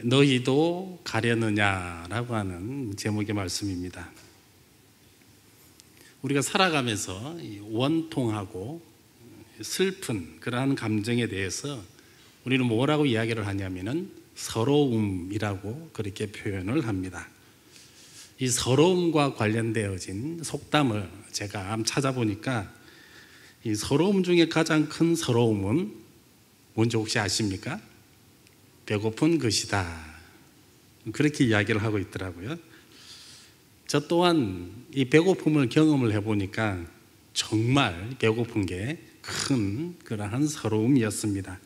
너희도 가려느냐라고 하는 제목의 말씀입니다. 우리가 살아가면서 원통하고 슬픈 그러한 감정에 대해서 우리는 뭐라고 이야기를 하냐면은 서러움이라고 그렇게 표현을 합니다. 이 서러움과 관련되어진 속담을 제가 찾아보니까 이 서러움 중에 가장 큰 서러움은 뭔지 혹시 아십니까? 배고픈 것이다. 그렇게 이야기를 하고 있더라고요. 저 또한 이 배고픔을 경험을 해보니까 정말 배고픈 게 큰 그러한 서러움이었습니다.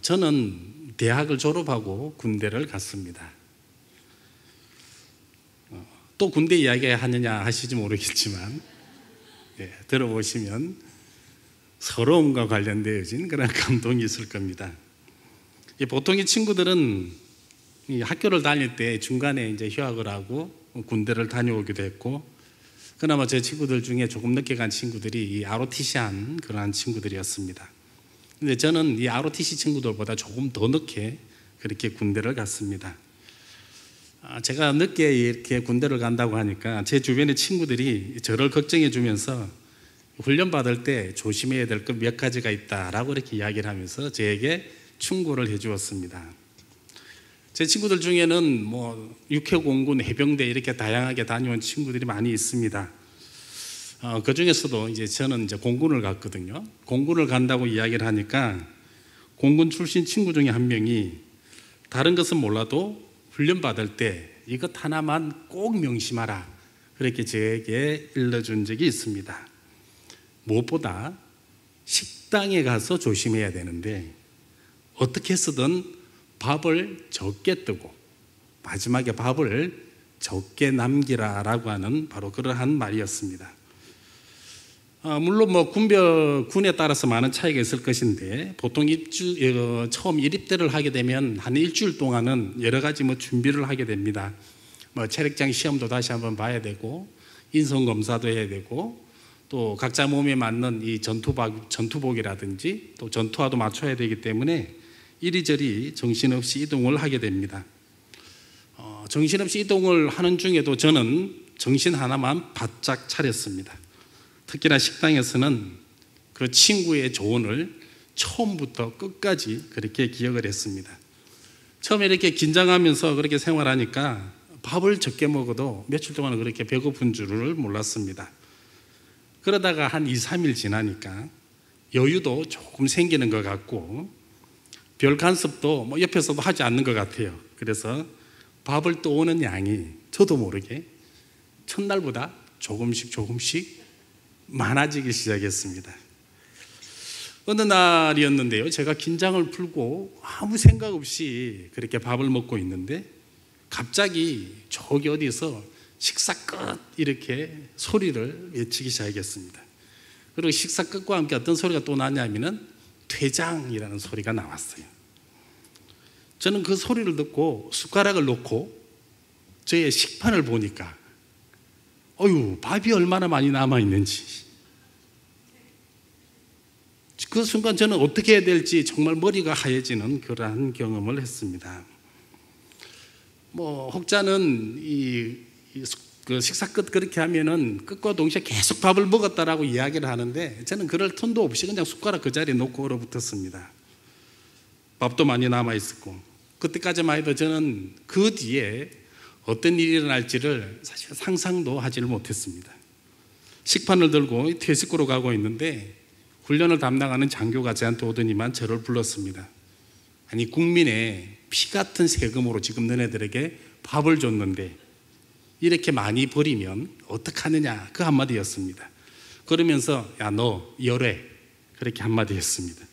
저는 대학을 졸업하고 군대를 갔습니다. 또 군대 이야기 하느냐 하실지 모르겠지만 들어보시면 서러움과 관련되어진 그런 감동이 있을 겁니다. 보통의 친구들은 학교를 다닐 때 중간에 이제 휴학을 하고 군대를 다녀오기도 했고, 그나마 제 친구들 중에 조금 늦게 간 친구들이 이 ROTC한 그러한 친구들이었습니다. 근데 저는 이 ROTC 친구들보다 조금 더 늦게 그렇게 군대를 갔습니다. 제가 늦게 이렇게 군대를 간다고 하니까 제 주변의 친구들이 저를 걱정해 주면서 훈련 받을 때 조심해야 될 것 몇 가지가 있다라고 이렇게 이야기를 하면서 저에게 충고를 해 주었습니다. 제 친구들 중에는 뭐 육해공군, 해병대 이렇게 다양하게 다녀온 친구들이 많이 있습니다. 그 중에서도 이제 저는 이제 공군을 갔거든요. 공군을 간다고 이야기를 하니까 공군 출신 친구 중에 한 명이 다른 것은 몰라도 훈련 받을 때 이것 하나만 꼭 명심하라, 그렇게 저에게 일러준 적이 있습니다. 무엇보다 식당에 가서 조심해야 되는데 어떻게 해서든 밥을 적게 뜨고 마지막에 밥을 적게 남기라라고 하는 바로 그러한 말이었습니다. 물론 뭐 군에 따라서 많은 차이가 있을 것인데 보통 처음 일입대를 하게 되면 한 일주일 동안은 여러 가지 뭐 준비를 하게 됩니다. 뭐 체력장 시험도 다시 한번 봐야 되고 인성 검사도 해야 되고 또 각자 몸에 맞는 이 전투복이라든지 또 전투화도 맞춰야 되기 때문에 이리저리 정신없이 이동을 하게 됩니다. 정신없이 이동을 하는 중에도 저는 정신 하나만 바짝 차렸습니다. 특히나 식당에서는 그 친구의 조언을 처음부터 끝까지 그렇게 기억을 했습니다. 처음에 이렇게 긴장하면서 그렇게 생활하니까 밥을 적게 먹어도 며칠 동안 그렇게 배고픈 줄을 몰랐습니다. 그러다가 한 2, 3일 지나니까 여유도 조금 생기는 것 같고 별 간섭도 뭐 옆에서도 하지 않는 것 같아요. 그래서 밥을 떠오는 양이 저도 모르게 첫날보다 조금씩 많아지기 시작했습니다. 어느 날이었는데요, 제가 긴장을 풀고 아무 생각 없이 그렇게 밥을 먹고 있는데 갑자기 저기 어디서 식사 끝 이렇게 소리를 외치기 시작했습니다. 그리고 식사 끝과 함께 어떤 소리가 또 나냐면은 퇴장이라는 소리가 나왔어요. 저는 그 소리를 듣고 숟가락을 놓고 저의 식판을 보니까 밥이 얼마나 많이 남아있는지, 그 순간 저는 어떻게 해야 될지 정말 머리가 하얘지는 그러한 경험을 했습니다. 혹자는 그 식사 끝 그렇게 하면은 끝과 동시에 계속 밥을 먹었다라고 이야기를 하는데 저는 그럴 틈도 없이 그냥 숟가락 그 자리에 놓고 얼어붙었습니다. 밥도 많이 남아 있었고 그때까지만 해도 저는 그 뒤에 어떤 일이 일어날지를 사실 상상도 하지를 못했습니다. 식판을 들고 퇴직구로 가고 있는데 훈련을 담당하는 장교가 저한테 오더니만 저를 불렀습니다. 아니, 국민의 피 같은 세금으로 지금 너네들에게 밥을 줬는데 이렇게 많이 버리면 어떡하느냐, 그 한마디였습니다. 그러면서 야, 너 열애, 그렇게 한마디 했습니다.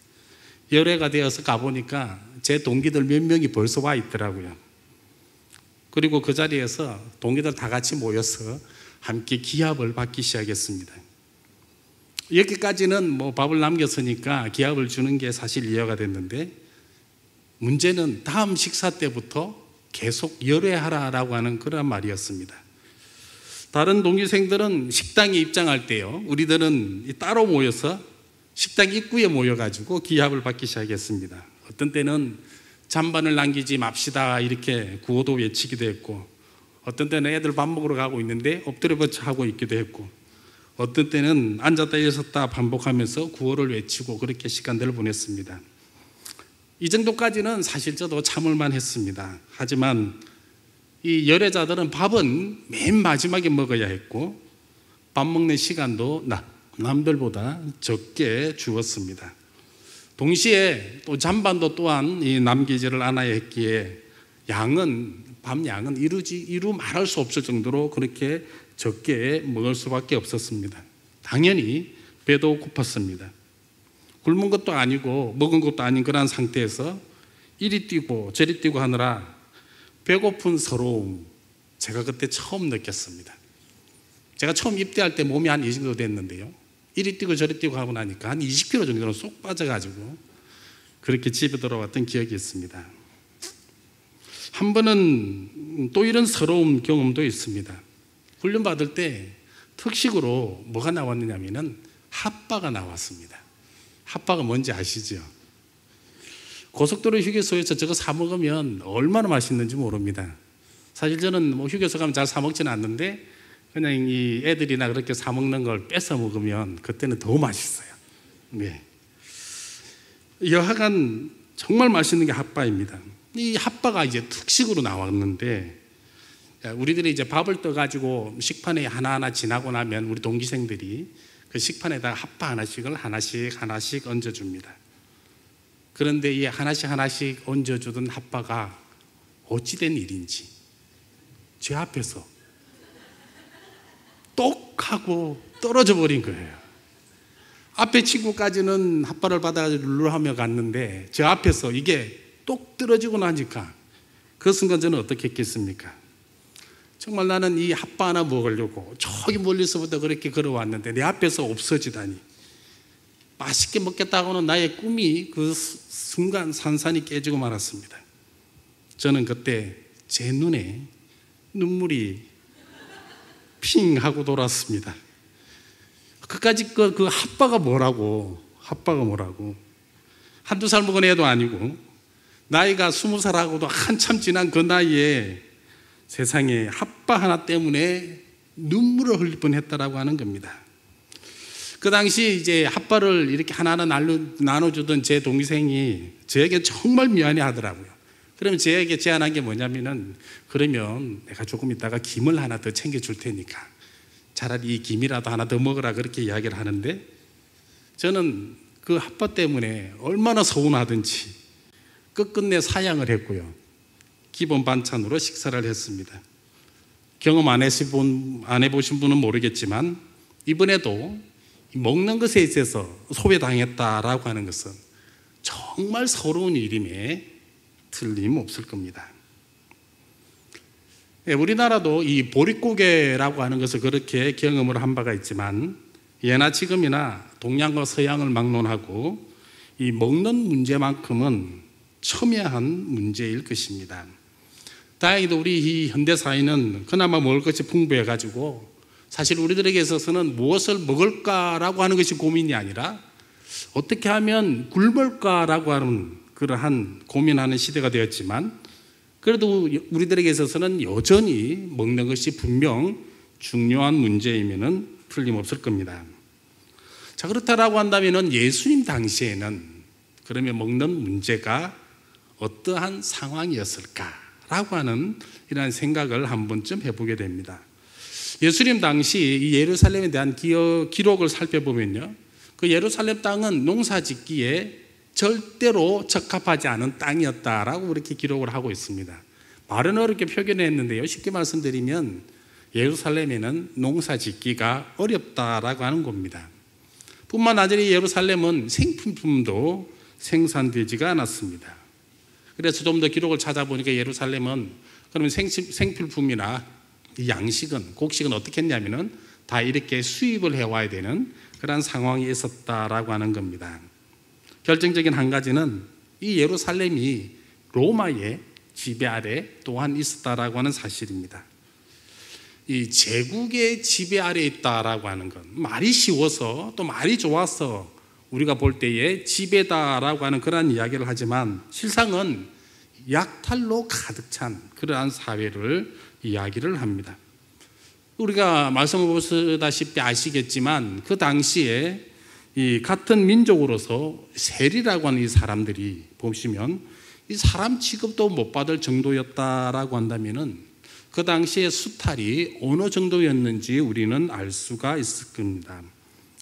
열애가 되어서 가보니까 제 동기들 몇 명이 벌써 와 있더라고요. 그리고 그 자리에서 동기들 다 같이 모여서 함께 기합을 받기 시작했습니다. 여기까지는 밥을 남겼으니까 기합을 주는 게 사실 이해가 됐는데 문제는 다음 식사 때부터 계속 열애하라라고 하는 그런 말이었습니다. 다른 동기생들은 식당에 입장할 때요, 우리들은 따로 모여서 식당 입구에 모여가지고 기합을 받기 시작했습니다. 어떤 때는 잔반을 남기지 맙시다 이렇게 구호도 외치기도 했고, 어떤 때는 애들 밥 먹으러 가고 있는데 엎드려 버쳐 하고 있기도 했고, 어떤 때는 앉았다 일어섰다 반복하면서 구호를 외치고 그렇게 시간들을 보냈습니다. 이 정도까지는 사실 저도 참을만 했습니다. 하지만 이 열애자들은 밥은 맨 마지막에 먹어야 했고 밥 먹는 시간도 남들보다 적게 주었습니다. 동시에 또 잔반도 또한 남기지를 않아야 했기에 밤 양은 이루 말할 수 없을 정도로 그렇게 적게 먹을 수밖에 없었습니다. 당연히 배도 고팠습니다. 굶은 것도 아니고 먹은 것도 아닌 그런 상태에서 이리 뛰고 저리 뛰고 하느라 배고픈 서러움, 제가 그때 처음 느꼈습니다. 제가 처음 입대할 때 몸이 한 이 정도 됐는데요, 이리 뛰고 저리 뛰고 하고 나니까 한 20kg 정도는 쏙 빠져가지고 그렇게 집에 돌아왔던 기억이 있습니다. 한 번은 또 이런 서러운 경험도 있습니다. 훈련 받을 때 특식으로 뭐가 나왔느냐면은 핫바가 나왔습니다. 핫바가 뭔지 아시죠? 고속도로 휴게소에서 저거 사 먹으면 얼마나 맛있는지 모릅니다. 사실 저는 휴게소 가면 잘 사 먹지는 않는데 그냥 이 애들이나 그렇게 사 먹는 걸 뺏어 먹으면 그때는 더 맛있어요. 네. 여하간 정말 맛있는 게 핫바입니다. 이 핫바가 이제 특식으로 나왔는데, 우리들이 이제 밥을 떠가지고 식판에 하나하나 지나고 나면 우리 동기생들이 그 식판에다가 핫바 하나씩 얹어줍니다. 그런데 이 하나씩 얹어주던 핫바가 어찌된 일인지 제 앞에서 똑 하고 떨어져 버린 거예요. 앞에 친구까지는 핫바를 받아가지고 룰루하며 갔는데 제 앞에서 이게 똑 떨어지고 나니까 그 순간 저는 어떻게 했겠습니까? 정말 나는 이 핫바 하나 먹으려고 저기 멀리서부터 그렇게 걸어왔는데 내 앞에서 없어지다니, 맛있게 먹겠다고는 나의 꿈이 그 순간 산산이 깨지고 말았습니다. 저는 그때 제 눈에 눈물이 핑 하고 돌았습니다. 그까짓 그 핫바가 뭐라고, 한두 살 먹은 애도 아니고 나이가 20살하고도 한참 지난 그 나이에 세상에 핫바 하나 때문에 눈물을 흘릴 뻔했다라고 하는 겁니다. 그 당시 이제 핫바를 이렇게 하나하나 나눠주던 제 동생이 저에게 정말 미안해 하더라고요. 그러면 저에게 제안한 게 뭐냐면은, 그러면 내가 조금 있다가 김을 하나 더 챙겨줄 테니까 차라리 이 김이라도 하나 더 먹으라, 그렇게 이야기를 하는데 저는 그 핫바 때문에 얼마나 서운하든지 끝끝내 사양을 했고요. 기본 반찬으로 식사를 했습니다. 경험 안 해보신 분은 모르겠지만 이번에도 먹는 것에 있어서 소외당했다라고 하는 것은 정말 서러운 일임에 틀림없을 겁니다. 우리나라도 이 보릿고개라고 하는 것을 그렇게 경험을 한 바가 있지만, 예나 지금이나 동양과 서양을 막론하고 이 먹는 문제만큼은 첨예한 문제일 것입니다. 다행히도 우리 이 현대사회는 그나마 먹을 것이 풍부해가지고 사실 우리들에게 있어서는 무엇을 먹을까라고 하는 것이 고민이 아니라 어떻게 하면 굶을까라고 하는 그러한 고민하는 시대가 되었지만, 그래도 우리들에게 있어서는 여전히 먹는 것이 분명 중요한 문제이면은 틀림없을 겁니다. 자, 그렇다라고 한다면은 예수님 당시에는 그러면 먹는 문제가 어떠한 상황이었을까라고 하는 이러한 생각을 한 번쯤 해보게 됩니다. 예수님 당시 이 예루살렘에 대한 기록을 살펴보면요, 그 예루살렘 땅은 농사짓기에 절대로 적합하지 않은 땅이었다라고 그렇게 기록을 하고 있습니다. 말은 어렵게 표현했는데요, 쉽게 말씀드리면 예루살렘에는 농사짓기가 어렵다라고 하는 겁니다. 뿐만 아니라 예루살렘은 생필품도 생산되지가 않았습니다. 그래서 좀 더 기록을 찾아보니까 예루살렘은 그러면 생필품이나 양식은, 곡식은 어떻게 했냐면은 다 이렇게 수입을 해와야 되는 그런 상황이 있었다라고 하는 겁니다. 결정적인 한 가지는 이 예루살렘이 로마의 지배 아래 또한 있었다라고 하는 사실입니다. 이 제국의 지배 아래 있다라고 하는 건 말이 쉬워서 또 말이 좋아서 우리가 볼 때에 지배다라고 하는 그런 이야기를 하지만, 실상은 약탈로 가득 찬 그러한 사회를 이야기를 합니다. 우리가 말씀을 보시다시피 아시겠지만 그 당시에 이 같은 민족으로서 세리라고 하는 이 사람들이 보시면 이 사람 취급도 못 받을 정도였다라고 한다면은 그 당시에 수탈이 어느 정도였는지 우리는 알 수가 있을 겁니다.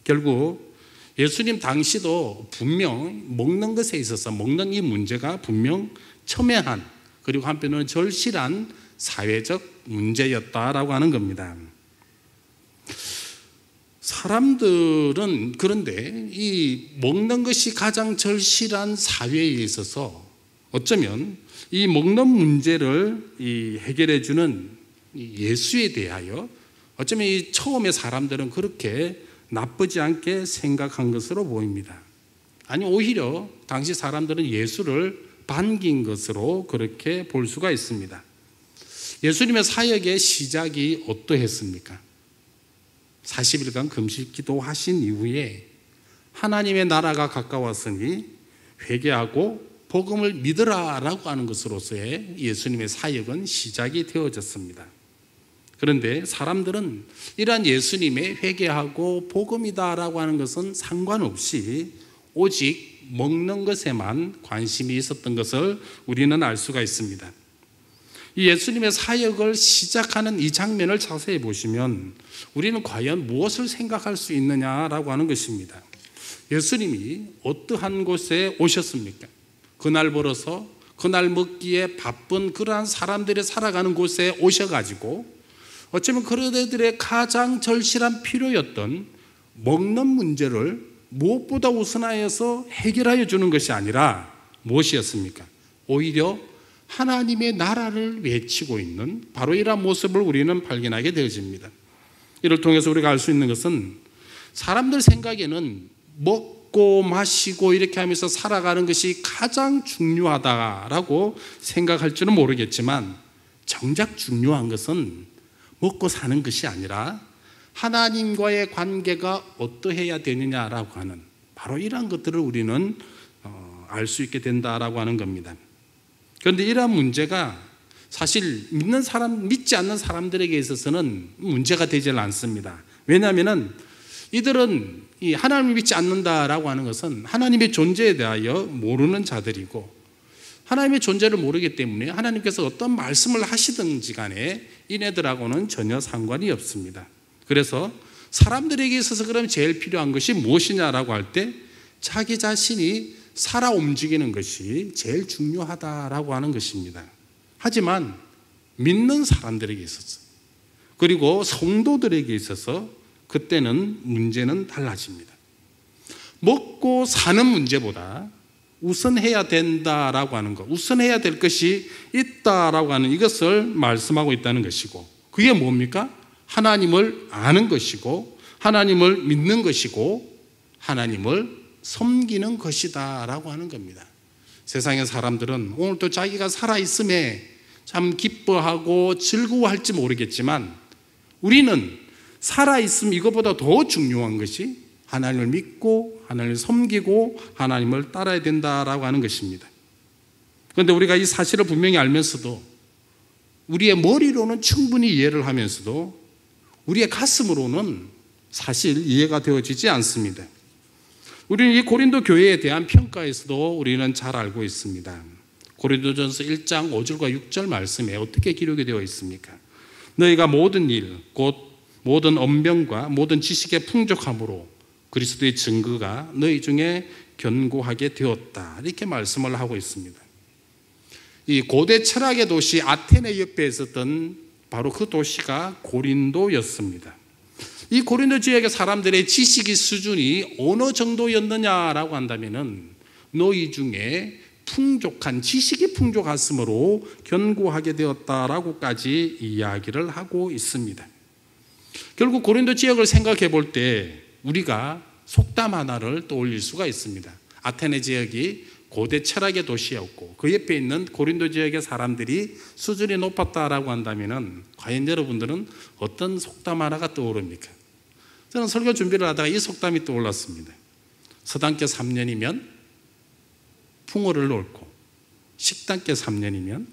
결국 예수님 당시도 분명 먹는 것에 있어서 먹는 이 문제가 분명 첨예한 그리고 한편으로는 절실한 사회적 문제였다라고 하는 겁니다. 사람들은 그런데 이 먹는 것이 가장 절실한 사회에 있어서 어쩌면 이 먹는 문제를 해결해 주는 예수에 대하여 어쩌면 이 처음에 사람들은 그렇게 나쁘지 않게 생각한 것으로 보입니다. 아니 오히려 당시 사람들은 예수를 반긴 것으로 그렇게 볼 수가 있습니다. 예수님의 사역의 시작이 어떠했습니까? 40일간 금식 기도하신 이후에 하나님의 나라가 가까웠으니 회개하고 복음을 믿으라라고 하는 것으로서의 예수님의 사역은 시작이 되어졌습니다. 그런데 사람들은 이러한 예수님의 회개하고 복음이다라고 하는 것은 상관없이 오직 먹는 것에만 관심이 있었던 것을 우리는 알 수가 있습니다. 이 예수님의 사역을 시작하는 이 장면을 자세히 보시면 우리는 과연 무엇을 생각할 수 있느냐라고 하는 것입니다. 예수님이 어떠한 곳에 오셨습니까? 그날 벌어서 그날 먹기에 바쁜 그러한 사람들이 살아가는 곳에 오셔가지고 어쩌면 그들의 가장 절실한 필요였던 먹는 문제를 무엇보다 우선하여서 해결하여 주는 것이 아니라 무엇이었습니까? 오히려 하나님의 나라를 외치고 있는 바로 이러한 모습을 우리는 발견하게 되어집니다. 이를 통해서 우리가 알 수 있는 것은 사람들 생각에는 먹고 마시고 이렇게 하면서 살아가는 것이 가장 중요하다라고 생각할 줄은 모르겠지만 정작 중요한 것은 먹고 사는 것이 아니라 하나님과의 관계가 어떠해야 되느냐라고 하는 바로 이러한 것들을 우리는 알 수 있게 된다라고 하는 겁니다. 그런데 이러한 문제가 사실 믿지 않는 사람들에게 있어서는 문제가 되질 않습니다. 왜냐하면 이들은 이 하나님을 믿지 않는다라고 하는 것은 하나님의 존재에 대하여 모르는 자들이고 하나님의 존재를 모르기 때문에 하나님께서 어떤 말씀을 하시든지 간에 이네들하고는 전혀 상관이 없습니다. 그래서 사람들에게 있어서 그럼 제일 필요한 것이 무엇이냐라고 할 때 자기 자신이 살아 움직이는 것이 제일 중요하다라고 하는 것입니다. 하지만 믿는 사람들에게 있어서 그리고 성도들에게 있어서 그때는 문제는 달라집니다. 먹고 사는 문제보다 우선해야 된다라고 하는 것, 우선해야 될 것이 있다라고 하는 이것을 말씀하고 있다는 것이고 그게 뭡니까? 하나님을 아는 것이고 하나님을 믿는 것이고 하나님을 섬기는 것이다 라고 하는 겁니다. 세상의 사람들은 오늘도 자기가 살아있음에 참 기뻐하고 즐거워할지 모르겠지만 우리는 살아있음 이것보다 더 중요한 것이 하나님을 믿고 하나님을 섬기고 하나님을 따라야 된다라고 하는 것입니다. 그런데 우리가 이 사실을 분명히 알면서도 우리의 머리로는 충분히 이해를 하면서도 우리의 가슴으로는 사실 이해가 되어지지 않습니다. 우리는 이 고린도 교회에 대한 평가에서도 우리는 잘 알고 있습니다. 고린도전서 1장 5절과 6절 말씀에 어떻게 기록이 되어 있습니까? 너희가 모든 일, 곧 모든 언변과 모든 지식의 풍족함으로 그리스도의 증거가 너희 중에 견고하게 되었다. 이렇게 말씀을 하고 있습니다. 이 고대 철학의 도시 아테네 옆에 있었던 바로 그 도시가 고린도였습니다. 이 고린도 지역의 사람들의 지식의 수준이 어느 정도였느냐라고 한다면은 너희 중에 풍족한 지식이 풍족했으므로 견고하게 되었다라고까지 이야기를 하고 있습니다. 결국 고린도 지역을 생각해 볼 때 우리가 속담 하나를 떠올릴 수가 있습니다. 아테네 지역이 고대 철학의 도시였고 그 옆에 있는 고린도 지역의 사람들이 수준이 높았다라고 한다면은 과연 여러분들은 어떤 속담 하나가 떠오릅니까? 저는 설교 준비를 하다가 이 속담이 떠올랐습니다. 서당께 3년이면 풍어를 옳고 식당계 3년이면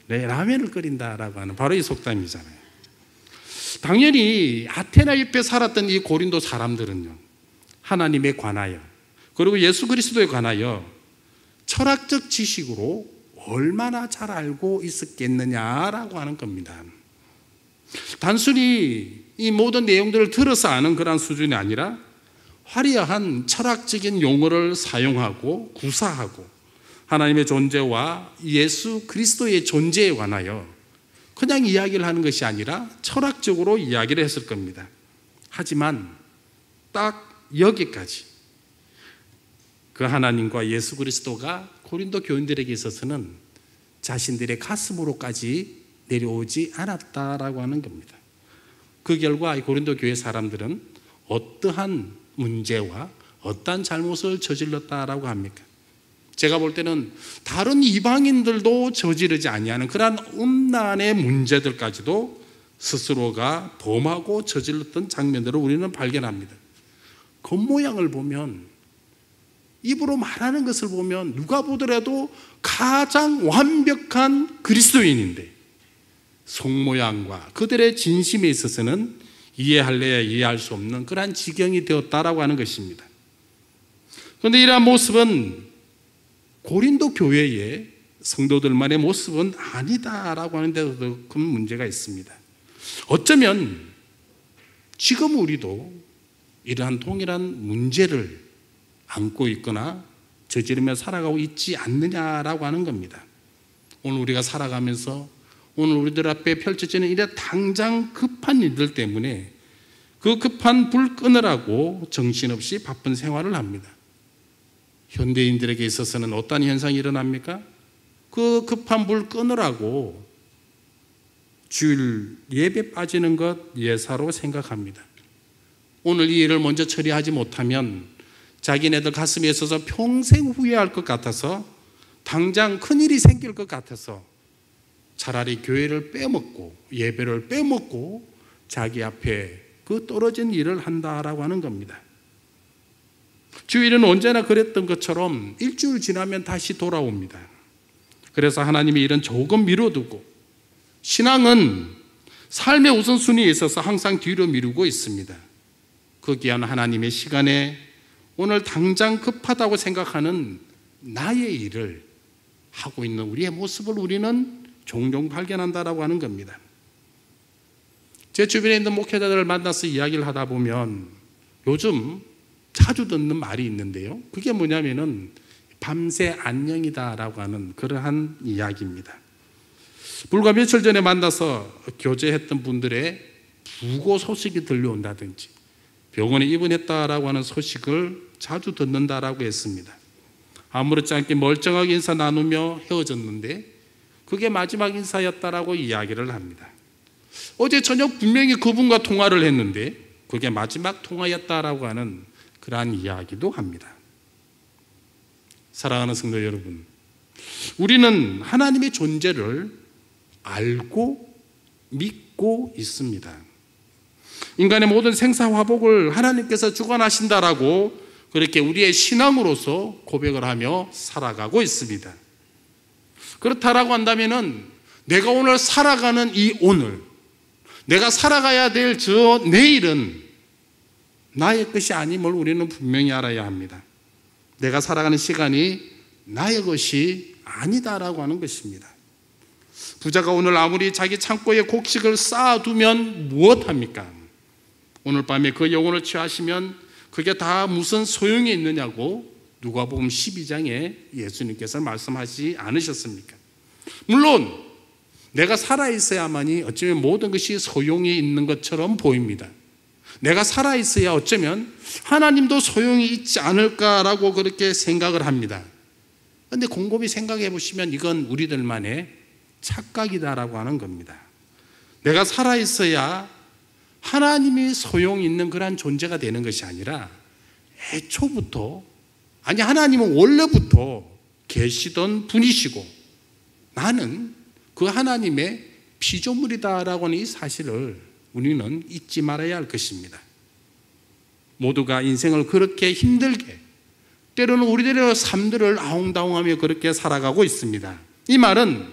라면을 끓인다라고 하는 바로 이 속담이잖아요. 당연히 아테네 옆에 살았던 이 고린도 사람들은요, 하나님에 관하여 그리고 예수 그리스도에 관하여 철학적 지식으로 얼마나 잘 알고 있었겠느냐라고 하는 겁니다. 단순히 이 모든 내용들을 들어서 아는 그런 수준이 아니라 화려한 철학적인 용어를 사용하고 구사하고 하나님의 존재와 예수 그리스도의 존재에 관하여 그냥 이야기를 하는 것이 아니라 철학적으로 이야기를 했을 겁니다. 하지만 딱 여기까지 그 하나님과 예수 그리스도가 고린도 교인들에게 있어서는 자신들의 가슴으로까지 내려오지 않았다라고 하는 겁니다. 그 결과 고린도 교회 사람들은 어떠한 문제와 어떠한 잘못을 저질렀다라고 합니까? 제가 볼 때는 다른 이방인들도 저지르지 아니하는 그러한 음란의 문제들까지도 스스로가 범하고 저질렀던 장면들을 우리는 발견합니다. 겉모양을 보면, 입으로 말하는 것을 보면 누가 보더라도 가장 완벽한 그리스도인인데 속모양과 그들의 진심에 있어서는 이해할래야 이해할 수 없는 그러한 지경이 되었다라고 하는 것입니다. 그런데 이러한 모습은 고린도 교회의 성도들만의 모습은 아니다라고 하는 데도 큰 문제가 있습니다. 어쩌면 지금 우리도 이러한 동일한 문제를 안고 있거나 저지르며 살아가고 있지 않느냐라고 하는 겁니다. 오늘 우리가 살아가면서 오늘 우리들 앞에 펼쳐지는 이런 당장 급한 일들 때문에 그 급한 불 끄느라고 정신없이 바쁜 생활을 합니다. 현대인들에게 있어서는 어떤 현상이 일어납니까? 그 급한 불 끄느라고 주일 예배 빠지는 것 예사로 생각합니다. 오늘 이 일을 먼저 처리하지 못하면 자기네들 가슴에 있어서 평생 후회할 것 같아서 당장 큰일이 생길 것 같아서 차라리 교회를 빼먹고 예배를 빼먹고 자기 앞에 그 떨어진 일을 한다라고 하는 겁니다. 주일은 언제나 그랬던 것처럼 일주일 지나면 다시 돌아옵니다. 그래서 하나님이 이런 조금 미뤄두고 신앙은 삶의 우선순위에 있어서 항상 뒤로 미루고 있습니다. 그 귀한 하나님의 시간에 오늘 당장 급하다고 생각하는 나의 일을 하고 있는 우리의 모습을 우리는 종종 발견한다라고 하는 겁니다. 제 주변에 있는 목회자들을 만나서 이야기를 하다 보면 요즘 자주 듣는 말이 있는데요. 그게 뭐냐면은 밤새 안녕이다라고 하는 그러한 이야기입니다. 불과 며칠 전에 만나서 교제했던 분들의 부고 소식이 들려온다든지 병원에 입원했다라고 하는 소식을 자주 듣는다라고 했습니다. 아무렇지 않게 멀쩡하게 인사 나누며 헤어졌는데 그게 마지막 인사였다라고 이야기를 합니다. 어제 저녁 분명히 그분과 통화를 했는데 그게 마지막 통화였다라고 하는 그러한 이야기도 합니다. 사랑하는 성도 여러분, 우리는 하나님의 존재를 알고 믿고 있습니다. 인간의 모든 생사화복을 하나님께서 주관하신다라고 그렇게 우리의 신앙으로서 고백을 하며 살아가고 있습니다. 그렇다라고 한다면은 내가 오늘 살아가는 이 오늘, 내가 살아가야 될 저 내일은 나의 것이 아님을 우리는 분명히 알아야 합니다. 내가 살아가는 시간이 나의 것이 아니다라고 하는 것입니다. 부자가 오늘 아무리 자기 창고에 곡식을 쌓아두면 무엇합니까? 오늘 밤에 그 영혼을 취하시면 그게 다 무슨 소용이 있느냐고 누가복음 12장에 예수님께서 말씀하지 않으셨습니까? 물론 내가 살아있어야만이 어쩌면 모든 것이 소용이 있는 것처럼 보입니다. 내가 살아있어야 어쩌면 하나님도 소용이 있지 않을까라고 그렇게 생각을 합니다. 그런데 곰곰이 생각해 보시면 이건 우리들만의 착각이다라고 하는 겁니다. 내가 살아있어야 하나님이 소용이 있는 그런 존재가 되는 것이 아니라 애초부터, 아니 하나님은 원래부터 계시던 분이시고 나는 그 하나님의 피조물이다라고 하는 이 사실을 우리는 잊지 말아야 할 것입니다. 모두가 인생을 그렇게 힘들게 때로는 우리들의 삶들을 아웅다웅하며 그렇게 살아가고 있습니다. 이 말은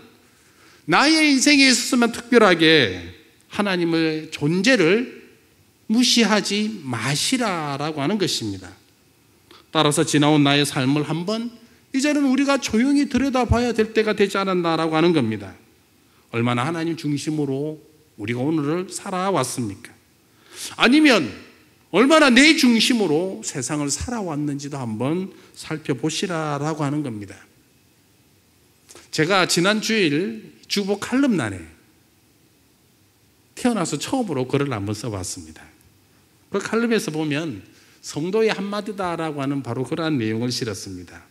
나의 인생에 있어서만 특별하게 하나님의 존재를 무시하지 마시라라고 하는 것입니다. 따라서 지나온 나의 삶을 한번 이제는 우리가 조용히 들여다봐야 될 때가 되지 않았나라고 하는 겁니다. 얼마나 하나님 중심으로 우리가 오늘을 살아왔습니까? 아니면 얼마나 내 중심으로 세상을 살아왔는지도 한번 살펴보시라라고 하는 겁니다. 제가 지난 주일 주보 칼럼란에 태어나서 처음으로 글을 한번 써봤습니다. 그 칼럼에서 보면 성도의 한마디다라고 하는 바로 그러한 내용을 실었습니다.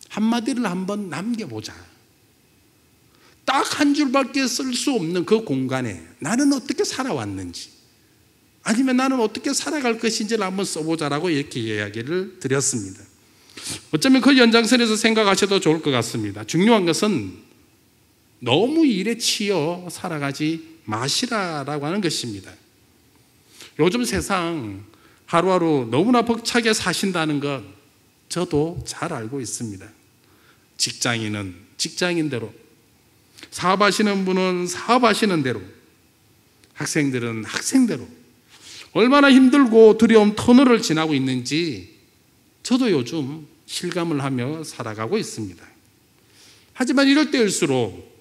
한마디를 한번 남겨보자. 딱 한 줄밖에 쓸 수 없는 그 공간에 나는 어떻게 살아왔는지, 아니면 나는 어떻게 살아갈 것인지를 한번 써보자라고 이렇게 이야기를 드렸습니다. 어쩌면 그 연장선에서 생각하셔도 좋을 것 같습니다. 중요한 것은 너무 일에 치여 살아가지 마시라라고 하는 것입니다. 요즘 세상 하루하루 너무나 벅차게 사신다는 것 저도 잘 알고 있습니다. 직장인은 직장인대로, 사업하시는 분은 사업하시는 대로, 학생들은 학생대로 얼마나 힘들고 두려움 터널을 지나고 있는지 저도 요즘 실감을 하며 살아가고 있습니다. 하지만 이럴 때일수록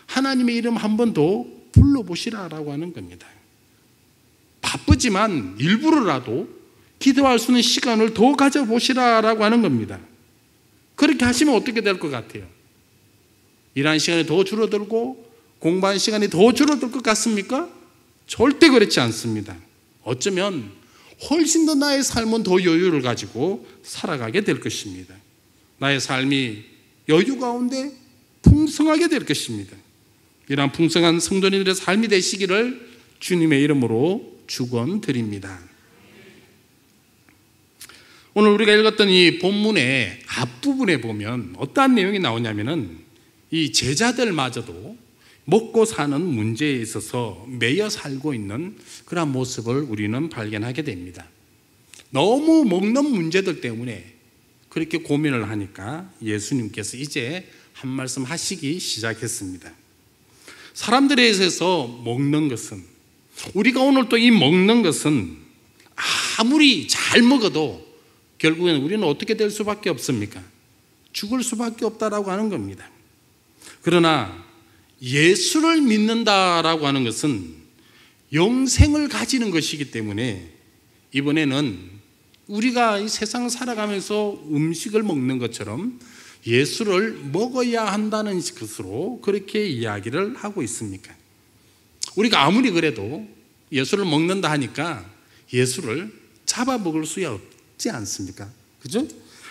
하나님의 이름 한 번 더 불러보시라라고 하는 겁니다. 바쁘지만 일부러라도 기도할 수 있는 시간을 더 가져보시라라고 하는 겁니다. 그렇게 하시면 어떻게 될 것 같아요? 일하는 시간이 더 줄어들고 공부하는 시간이 더 줄어들 것 같습니까? 절대 그렇지 않습니다. 어쩌면 훨씬 더 나의 삶은 더 여유를 가지고 살아가게 될 것입니다. 나의 삶이 여유 가운데 풍성하게 될 것입니다. 이러한 풍성한 성도님들의 삶이 되시기를 주님의 이름으로 축원드립니다. 오늘 우리가 읽었던 이 본문의 앞부분에 보면 어떠한 내용이 나오냐면은 이 제자들마저도 먹고 사는 문제에 있어서 매여 살고 있는 그런 모습을 우리는 발견하게 됩니다. 너무 먹는 문제들 때문에 그렇게 고민을 하니까 예수님께서 이제 한 말씀 하시기 시작했습니다. 사람들에 있어서 먹는 것은, 우리가 오늘 또 이 먹는 것은 아무리 잘 먹어도 결국엔 우리는 어떻게 될 수밖에 없습니까? 죽을 수밖에 없다라고 하는 겁니다. 그러나 예수를 믿는다라고 하는 것은 영생을 가지는 것이기 때문에 이번에는 우리가 이 세상을 살아가면서 음식을 먹는 것처럼 예수를 먹어야 한다는 것으로 그렇게 이야기를 하고 있습니까? 우리가 아무리 그래도 예수를 먹는다 하니까 예수를 잡아먹을 수 없지 않습니까? 그죠?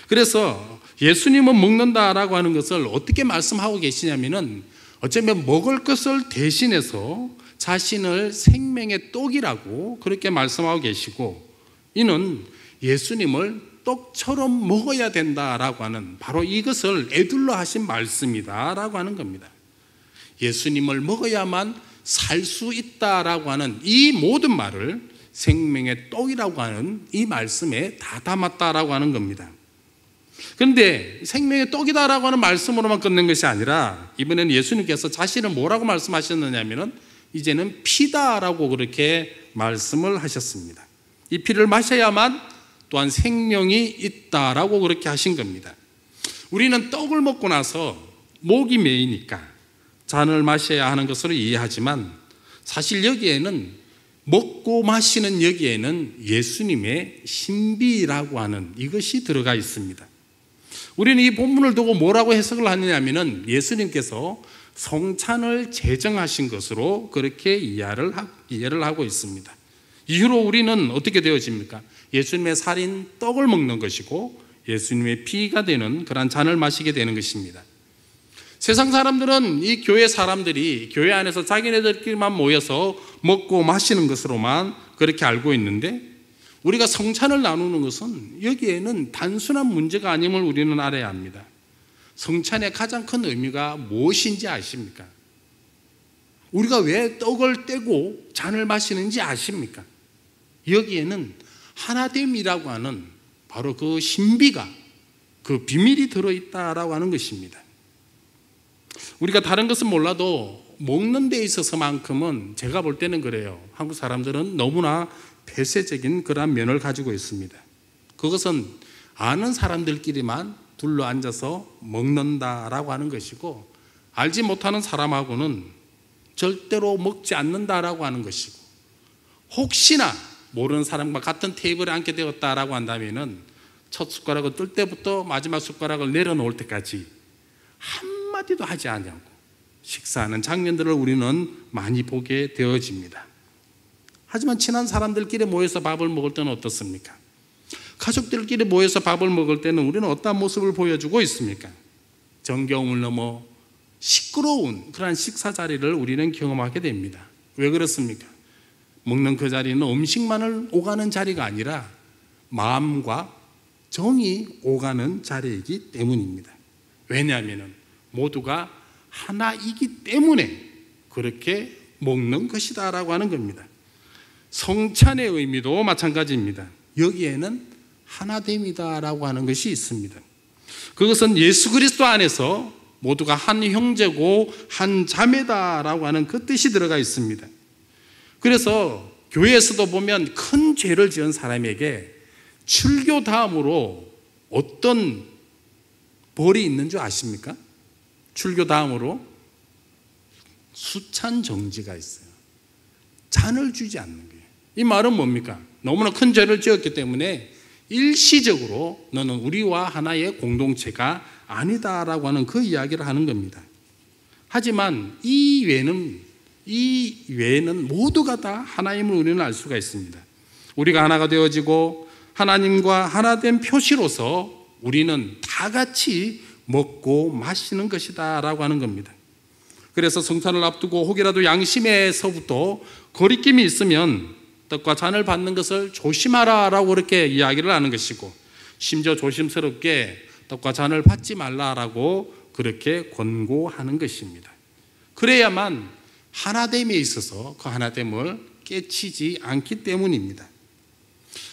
그래서 예수님은 먹는다라고 하는 것을 어떻게 말씀하고 계시냐면은 어쩌면 먹을 것을 대신해서 자신을 생명의 떡이라고 그렇게 말씀하고 계시고, 이는 예수님을 떡처럼 먹어야 된다라고 하는 바로 이것을 에둘러 하신 말씀이다라고 하는 겁니다. 예수님을 먹어야만 살 수 있다라고 하는 이 모든 말을 생명의 떡이라고 하는 이 말씀에 다 담았다라고 하는 겁니다. 그런데 생명의 떡이다라고 하는 말씀으로만 끝낸 것이 아니라 이번에는 예수님께서 자신을 뭐라고 말씀하셨느냐면은 이제는 피다라고 그렇게 말씀을 하셨습니다. 이 피를 마셔야만 또한 생명이 있다라고 그렇게 하신 겁니다. 우리는 떡을 먹고 나서 목이 메이니까 잔을 마셔야 하는 것으로 이해하지만 사실 여기에는 먹고 마시는 여기에는 예수님의 신비라고 하는 이것이 들어가 있습니다. 우리는 이 본문을 두고 뭐라고 해석을 하느냐면은 예수님께서 성찬을 제정하신 것으로 그렇게 이해를 하고 있습니다. 이후로 우리는 어떻게 되어집니까? 예수님의 살인 떡을 먹는 것이고 예수님의 피가 되는 그런 잔을 마시게 되는 것입니다. 세상 사람들은 이 교회 사람들이 교회 안에서 자기네들끼리만 모여서 먹고 마시는 것으로만 그렇게 알고 있는데, 우리가 성찬을 나누는 것은 여기에는 단순한 문제가 아님을 우리는 알아야 합니다. 성찬의 가장 큰 의미가 무엇인지 아십니까? 우리가 왜 떡을 떼고 잔을 마시는지 아십니까? 여기에는 하나됨이라고 하는 바로 그 신비가, 그 비밀이 들어있다라고 하는 것입니다. 우리가 다른 것은 몰라도 먹는 데 있어서만큼은 제가 볼 때는 그래요. 한국 사람들은 너무나 폐쇄적인 그러한 면을 가지고 있습니다. 그것은 아는 사람들끼리만 둘러앉아서 먹는다라고 하는 것이고, 알지 못하는 사람하고는 절대로 먹지 않는다라고 하는 것이고, 혹시나 모르는 사람과 같은 테이블에 앉게 되었다라고 한다면은 첫 숟가락을 뜰 때부터 마지막 숟가락을 내려놓을 때까지 한마디도 하지 않냐고 식사하는 장면들을 우리는 많이 보게 되어집니다. 하지만 친한 사람들끼리 모여서 밥을 먹을 때는 어떻습니까? 가족들끼리 모여서 밥을 먹을 때는 우리는 어떤 모습을 보여주고 있습니까? 정겨움을 넘어 시끄러운 그러한 식사 자리를 우리는 경험하게 됩니다. 왜 그렇습니까? 먹는 그 자리는 음식만을 오가는 자리가 아니라 마음과 정이 오가는 자리이기 때문입니다. 왜냐하면 모두가 하나이기 때문에 그렇게 먹는 것이다 라고 하는 겁니다. 성찬의 의미도 마찬가지입니다. 여기에는 하나됨이다 라고 하는 것이 있습니다. 그것은 예수 그리스도 안에서 모두가 한 형제고 한 자매다 라고 하는 그 뜻이 들어가 있습니다. 그래서 교회에서도 보면 큰 죄를 지은 사람에게 출교 다음으로 어떤 벌이 있는 줄 아십니까? 출교 다음으로 수찬 정지가 있어요. 잔을 주지 않는 거예요. 이 말은 뭡니까? 너무나 큰 죄를 지었기 때문에 일시적으로 너는 우리와 하나의 공동체가 아니다라고 하는 그 이야기를 하는 겁니다. 하지만 이 외에는 모두가 다 하나임을 우리는 알 수가 있습니다. 우리가 하나가 되어지고 하나님과 하나 된 표시로서 우리는 다 같이 먹고 마시는 것이다 라고 하는 겁니다. 그래서 성찬을 앞두고 혹이라도 양심에서부터 거리낌이 있으면 떡과 잔을 받는 것을 조심하라 라고 그렇게 이야기를 하는 것이고, 심지어 조심스럽게 떡과 잔을 받지 말라라고 그렇게 권고하는 것입니다. 그래야만 하나됨에 있어서 그 하나됨을 깨치지 않기 때문입니다.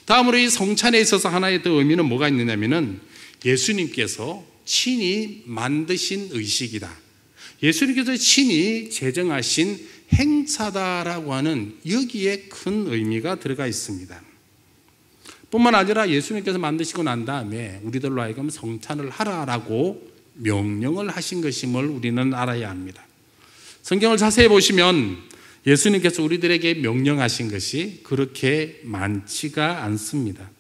다음으로 이 성찬에 있어서 하나의 더 의미는 뭐가 있느냐면은 예수님께서 친히 만드신 의식이다, 예수님께서 친히 제정하신 행사다라고 하는 여기에 큰 의미가 들어가 있습니다. 뿐만 아니라 예수님께서 만드시고 난 다음에 우리들로 하여금 성찬을 하라라고 명령을 하신 것임을 우리는 알아야 합니다. 성경을 자세히 보시면 예수님께서 우리들에게 명령하신 것이 그렇게 많지가 않습니다.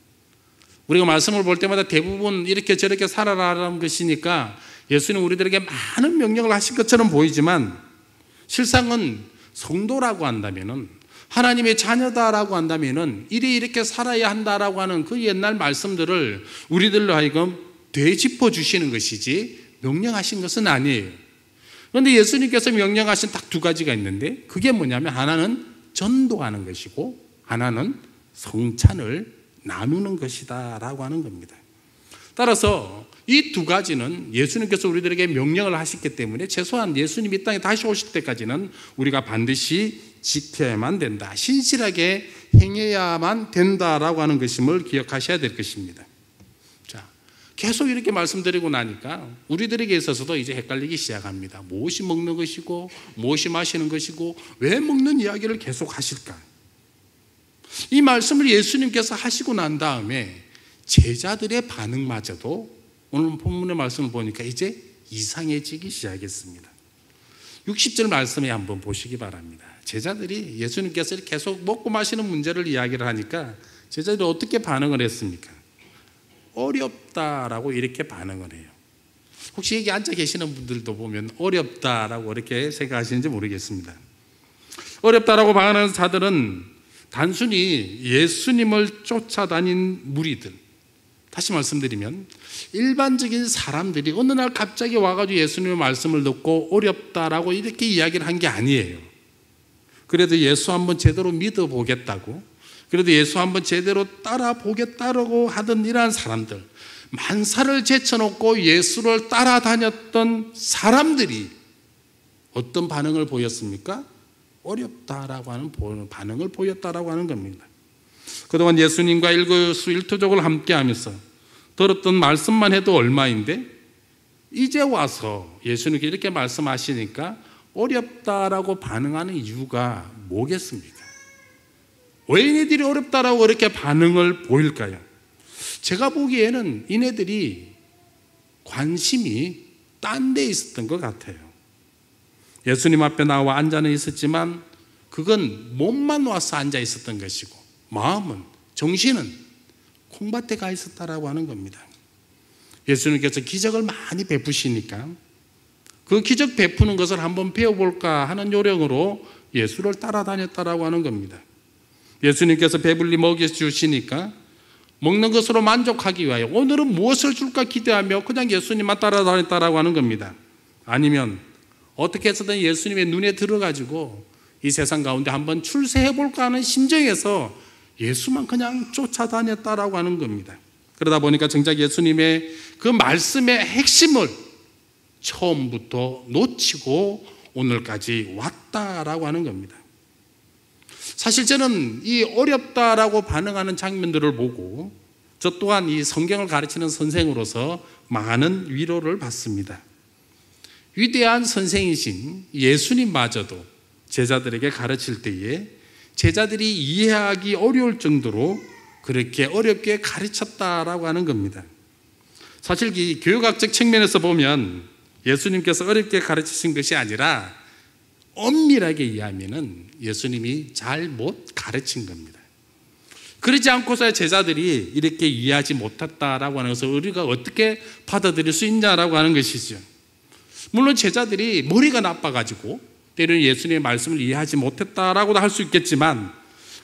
우리가 말씀을 볼 때마다 대부분 이렇게 저렇게 살아라라는 것이니까 예수님 우리들에게 많은 명령을 하신 것처럼 보이지만, 실상은 성도라고 한다면은, 하나님의 자녀다라고 한다면은 이렇게 살아야 한다라고 하는 그 옛날 말씀들을 우리들로 하여금 되짚어 주시는 것이지 명령하신 것은 아니에요. 그런데 예수님께서 명령하신 딱 두 가지가 있는데, 그게 뭐냐면 하나는 전도하는 것이고 하나는 성찬을 나누는 것이다 라고 하는 겁니다. 따라서 이 두 가지는 예수님께서 우리들에게 명령을 하셨기 때문에 최소한 예수님이 이 땅에 다시 오실 때까지는 우리가 반드시 지켜야만 된다, 신실하게 행해야만 된다라고 하는 것임을 기억하셔야 될 것입니다. 자, 계속 이렇게 말씀드리고 나니까 우리들에게 있어서도 이제 헷갈리기 시작합니다. 무엇이 먹는 것이고 무엇이 마시는 것이고 왜 먹는 이야기를 계속 하실까? 이 말씀을 예수님께서 하시고 난 다음에 제자들의 반응마저도 오늘 본문의 말씀을 보니까 이제 이상해지기 시작했습니다. 60절 말씀에 한번 보시기 바랍니다. 제자들이 예수님께서 계속 먹고 마시는 문제를 이야기를 하니까 제자들이 어떻게 반응을 했습니까? 어렵다라고 이렇게 반응을 해요. 혹시 여기 앉아 계시는 분들도 보면 어렵다라고 이렇게 생각하시는지 모르겠습니다. 어렵다라고 반응하는 자들은 단순히 예수님을 쫓아다닌 무리들, 다시 말씀드리면 일반적인 사람들이 어느 날 갑자기 와가지고 예수님의 말씀을 듣고 어렵다라고 이렇게 이야기를 한 게 아니에요. 그래도 예수 한번 제대로 믿어보겠다고, 그래도 예수 한번 제대로 따라보겠다라고 하던 이러한 사람들, 만사를 제쳐놓고 예수를 따라다녔던 사람들이 어떤 반응을 보였습니까? 어렵다라고 하는 반응을 보였다라고 하는 겁니다. 그동안 예수님과 일거수일투족을 함께하면서 들었던 말씀만 해도 얼마인데 이제 와서 예수님께 이렇게 말씀하시니까 어렵다라고 반응하는 이유가 뭐겠습니까? 왜 이네들이 어렵다라고 그렇게 반응을 보일까요? 제가 보기에는 이네들이 관심이 딴 데 있었던 것 같아요. 예수님 앞에 나와 앉아는 있었지만 그건 몸만 와서 앉아 있었던 것이고 마음은, 정신은 콩밭에 가 있었다라고 하는 겁니다. 예수님께서 기적을 많이 베푸시니까 그 기적 베푸는 것을 한번 배워볼까 하는 요령으로 예수를 따라다녔다라고 하는 겁니다. 예수님께서 배불리 먹여주시니까 먹는 것으로 만족하기 위하여 오늘은 무엇을 줄까 기대하며 그냥 예수님만 따라다녔다라고 하는 겁니다. 아니면 어떻게 해서든 예수님의 눈에 들어가지고 이 세상 가운데 한번 출세해볼까 하는 심정에서 예수만 그냥 쫓아다녔다라고 하는 겁니다. 그러다 보니까 정작 예수님의 그 말씀의 핵심을 처음부터 놓치고 오늘까지 왔다라고 하는 겁니다. 사실 저는 이 어렵다라고 반응하는 장면들을 보고 저 또한 이 성경을 가르치는 선생으로서 많은 위로를 받습니다. 위대한 선생이신 예수님마저도 제자들에게 가르칠 때에 제자들이 이해하기 어려울 정도로 그렇게 어렵게 가르쳤다라고 하는 겁니다. 사실 이 교육학적 측면에서 보면 예수님께서 어렵게 가르치신 것이 아니라 엄밀하게 이해하면 예수님이 잘 못 가르친 겁니다. 그러지 않고서 제자들이 이렇게 이해하지 못했다라고 하는 것을 우리가 어떻게 받아들일 수 있냐라고 하는 것이죠. 물론 제자들이 머리가 나빠가지고 때로는 예수님의 말씀을 이해하지 못했다라고도 할 수 있겠지만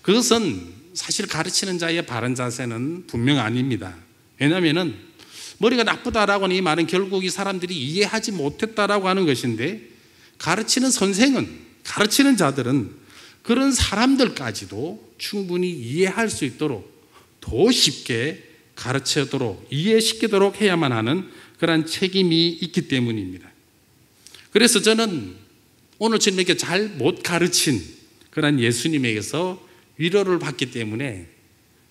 그것은 사실 가르치는 자의 바른 자세는 분명 아닙니다. 왜냐하면 머리가 나쁘다라고 하는 이 말은 결국 이 사람들이 이해하지 못했다라고 하는 것인데 가르치는 선생은, 가르치는 자들은 그런 사람들까지도 충분히 이해할 수 있도록 더 쉽게 가르치도록 이해시키도록 해야만 하는 그런 책임이 있기 때문입니다. 그래서 저는 오늘처럼 이렇게 잘 못 가르친 그런 예수님에게서 위로를 받기 때문에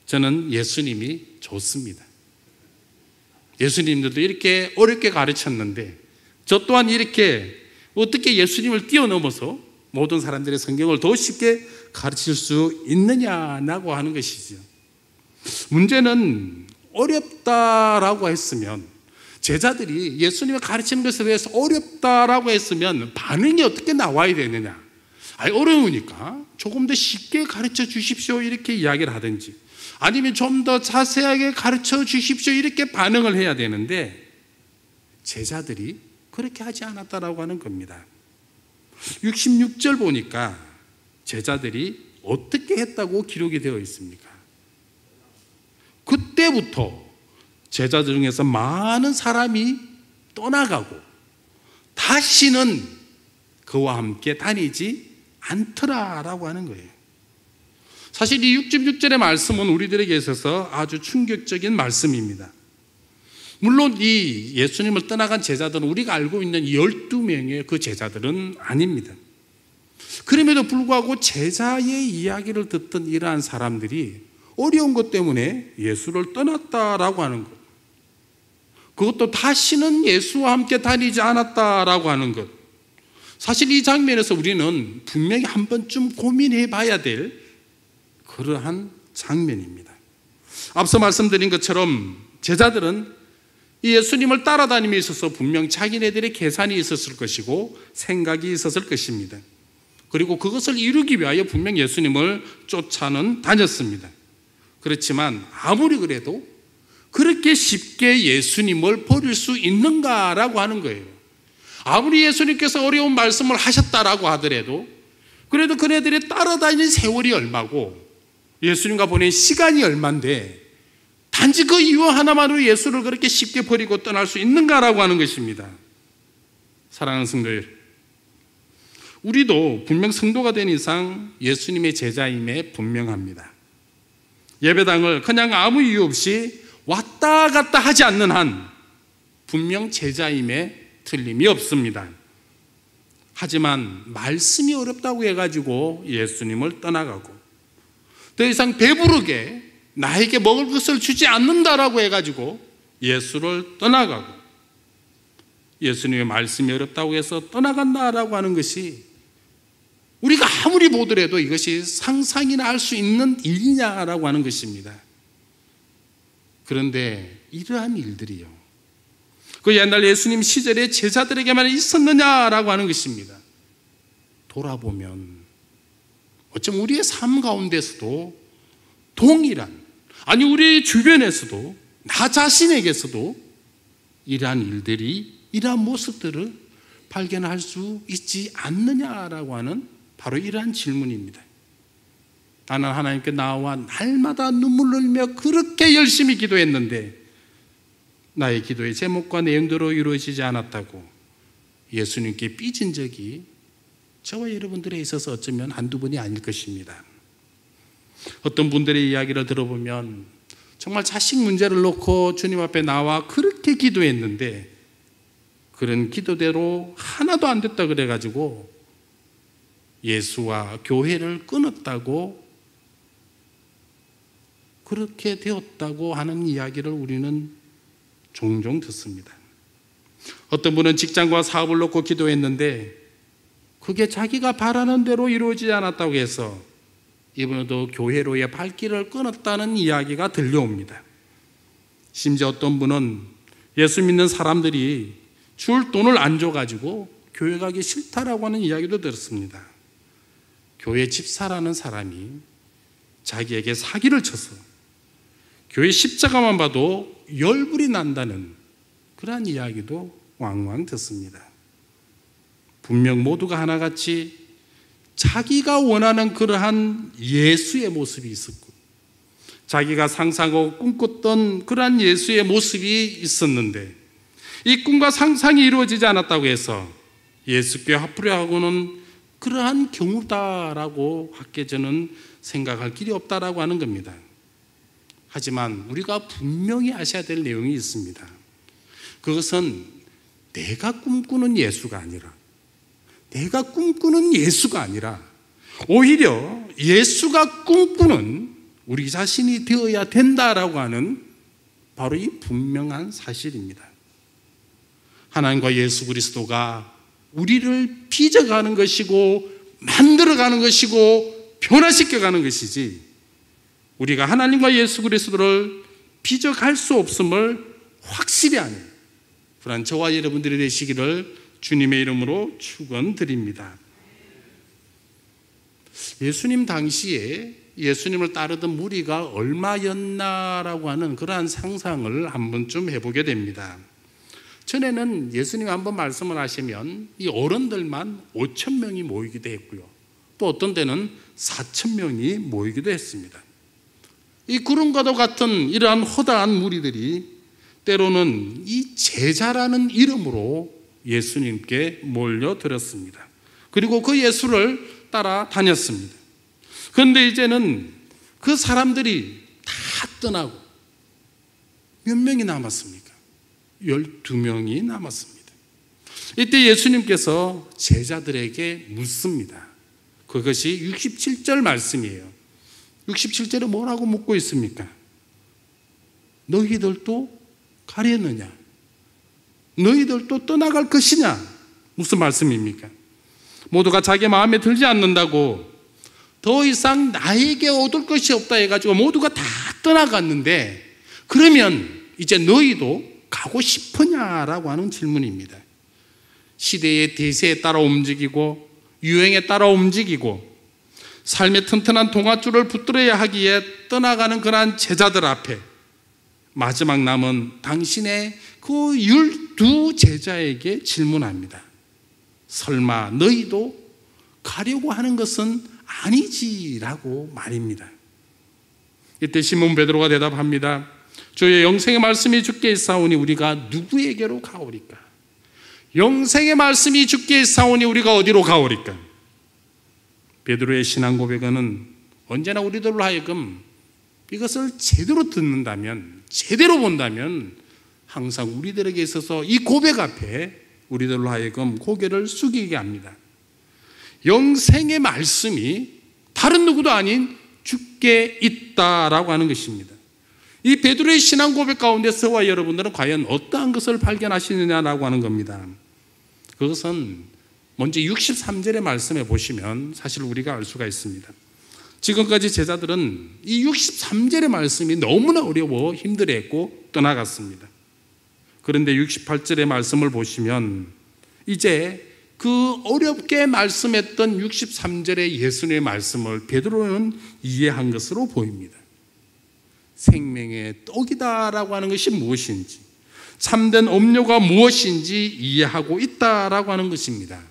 저는 예수님이 좋습니다. 예수님들도 이렇게 어렵게 가르쳤는데 저 또한 이렇게 어떻게 예수님을 뛰어넘어서 모든 사람들의 성경을 더 쉽게 가르칠 수 있느냐라고 하는 것이죠. 문제는 어렵다라고 했으면 제자들이 예수님의 가르치는 것에 대해서 어렵다라고 했으면 반응이 어떻게 나와야 되느냐. 어려우니까 조금 더 쉽게 가르쳐 주십시오 이렇게 이야기를 하든지 아니면 좀 더 자세하게 가르쳐 주십시오 이렇게 반응을 해야 되는데 제자들이 그렇게 하지 않았다라고 하는 겁니다. 66절 보니까 제자들이 어떻게 했다고 기록이 되어 있습니까? 그때부터 제자들 중에서 많은 사람이 떠나가고 다시는 그와 함께 다니지 않더라라고 하는 거예요. 사실 이 66절의 말씀은 우리들에게 있어서 아주 충격적인 말씀입니다. 물론 이 예수님을 떠나간 제자들은 우리가 알고 있는 12명의 그 제자들은 아닙니다. 그럼에도 불구하고 제자의 이야기를 듣던 이러한 사람들이 어려운 것 때문에 예수를 떠났다라고 하는 것, 그것도 다시는 예수와 함께 다니지 않았다라고 하는 것, 사실 이 장면에서 우리는 분명히 한 번쯤 고민해 봐야 될 그러한 장면입니다. 앞서 말씀드린 것처럼 제자들은 이 예수님을 따라다님에 있어서 분명 자기네들의 계산이 있었을 것이고 생각이 있었을 것입니다. 그리고 그것을 이루기 위하여 분명 예수님을 쫓아는 다녔습니다. 그렇지만 아무리 그래도 그렇게 쉽게 예수님을 버릴 수 있는가라고 하는 거예요. 아무리 예수님께서 어려운 말씀을 하셨다라고 하더라도 그래도 그네들이 따라다니는 세월이 얼마고 예수님과 보낸 시간이 얼만데 단지 그 이유 하나만으로 예수를 그렇게 쉽게 버리고 떠날 수 있는가라고 하는 것입니다. 사랑하는 성도들, 우리도 분명 성도가 된 이상 예수님의 제자임에 분명합니다. 예배당을 그냥 아무 이유 없이 왔다 갔다 하지 않는 한 분명 제자임에 틀림이 없습니다. 하지만 말씀이 어렵다고 해가지고 예수님을 떠나가고 더 이상 배부르게 나에게 먹을 것을 주지 않는다라고 해가지고 예수를 떠나가고, 예수님의 말씀이 어렵다고 해서 떠나간다라고 하는 것이 우리가 아무리 보더라도 이것이 상상이나 할 수 있는 일이냐라고 하는 것입니다. 그런데 이러한 일들이요, 그 옛날 예수님 시절에 제자들에게만 있었느냐라고 하는 것입니다. 돌아보면 어쩜 우리의 삶 가운데서도 동일한, 아니 우리 주변에서도, 나 자신에게서도 이러한 일들이, 이러한 모습들을 발견할 수 있지 않느냐라고 하는 바로 이러한 질문입니다. 나는 하나님께 나와 날마다 눈물 흘리며 그렇게 열심히 기도했는데 나의 기도의 제목과 내용대로 이루어지지 않았다고 예수님께 삐진 적이 저와 여러분들에 있어서 어쩌면 한두 번이 아닐 것입니다. 어떤 분들의 이야기를 들어보면 정말 자식 문제를 놓고 주님 앞에 나와 그렇게 기도했는데 그런 기도대로 하나도 안 됐다 그래가지고 예수와 교회를 끊었다고, 그렇게 되었다고 하는 이야기를 우리는 종종 듣습니다. 어떤 분은 직장과 사업을 놓고 기도했는데 그게 자기가 바라는 대로 이루어지지 않았다고 해서 이분도 교회로의 발길을 끊었다는 이야기가 들려옵니다. 심지어 어떤 분은 예수 믿는 사람들이 줄 돈을 안 줘가지고 교회 가기 싫다라고 하는 이야기도 들었습니다. 교회 집사라는 사람이 자기에게 사기를 쳐서 교회 십자가만 봐도 열불이 난다는 그러한 이야기도 왕왕 듣습니다. 분명 모두가 하나같이 자기가 원하는 그러한 예수의 모습이 있었고, 자기가 상상하고 꿈꿨던 그러한 예수의 모습이 있었는데 이 꿈과 상상이 이루어지지 않았다고 해서 예수께 화풀이하고는 그러한 경우다라고 밖에 저는 생각할 길이 없다라고 하는 겁니다. 하지만 우리가 분명히 아셔야 될 내용이 있습니다. 그것은 내가 꿈꾸는 예수가 아니라 오히려 예수가 꿈꾸는 우리 자신이 되어야 된다라고 하는 바로 이 분명한 사실입니다. 하나님과 예수 그리스도가 우리를 빚어가는 것이고 만들어가는 것이고 변화시켜가는 것이지, 우리가 하나님과 예수 그리스도를 빚어갈 수 없음을 확실히 아는 그런 저와 여러분들이 되시기를 주님의 이름으로 축원드립니다. 예수님 당시에 예수님을 따르던 무리가 얼마였나라고 하는 그러한 상상을 한번 좀 해보게 됩니다. 전에는 예수님이 한번 말씀을 하시면 이 어른들만 5,000명이 모이기도 했고요, 또 어떤 때는 4,000명이 모이기도 했습니다. 이 구름과도 같은 이러한 허다한 무리들이 때로는 이 제자라는 이름으로 예수님께 몰려들었습니다. 그리고 그 예수를 따라 다녔습니다. 그런데 이제는 그 사람들이 다 떠나고 몇 명이 남았습니까? 12명이 남았습니다. 이때 예수님께서 제자들에게 묻습니다. 그것이 67절 말씀이에요. 67절에 뭐라고 묻고 있습니까? 너희들도 가려느냐? 너희들도 떠나갈 것이냐? 무슨 말씀입니까? 모두가 자기 마음에 들지 않는다고 더 이상 나에게 얻을 것이 없다 해가지고 모두가 다 떠나갔는데, 그러면 이제 너희도 가고 싶으냐라고 하는 질문입니다. 시대의 대세에 따라 움직이고 유행에 따라 움직이고 삶의 튼튼한 동아줄을 붙들어야 하기에 떠나가는 그러한 제자들 앞에 마지막 남은 당신의 그 12제자에게 질문합니다. 설마 너희도 가려고 하는 것은 아니지라고 말입니다. 이때 시몬 베드로가 대답합니다. 주의 영생의 말씀이 주께 있사오니 우리가 누구에게로 가오리까? 영생의 말씀이 주께 있사오니 우리가 어디로 가오리까? 베드로의 신앙 고백은 언제나 우리들로 하여금 이것을 제대로 듣는다면, 제대로 본다면 항상 우리들에게 있어서 이 고백 앞에 우리들로 하여금 고개를 숙이게 합니다. 영생의 말씀이 다른 누구도 아닌 주께 있다라고 하는 것입니다. 이 베드로의 신앙 고백 가운데서와 여러분들은 과연 어떠한 것을 발견하시느냐라고 하는 겁니다. 그것은 먼저 63절의 말씀에 보시면 사실 우리가 알 수가 있습니다. 지금까지 제자들은 이 63절의 말씀이 너무나 어려워 힘들어했고 떠나갔습니다. 그런데 68절의 말씀을 보시면 이제 그 어렵게 말씀했던 63절의 예수님의 말씀을 베드로는 이해한 것으로 보입니다. 생명의 떡이다라고 하는 것이 무엇인지, 참된 음료가 무엇인지 이해하고 있다라고 하는 것입니다.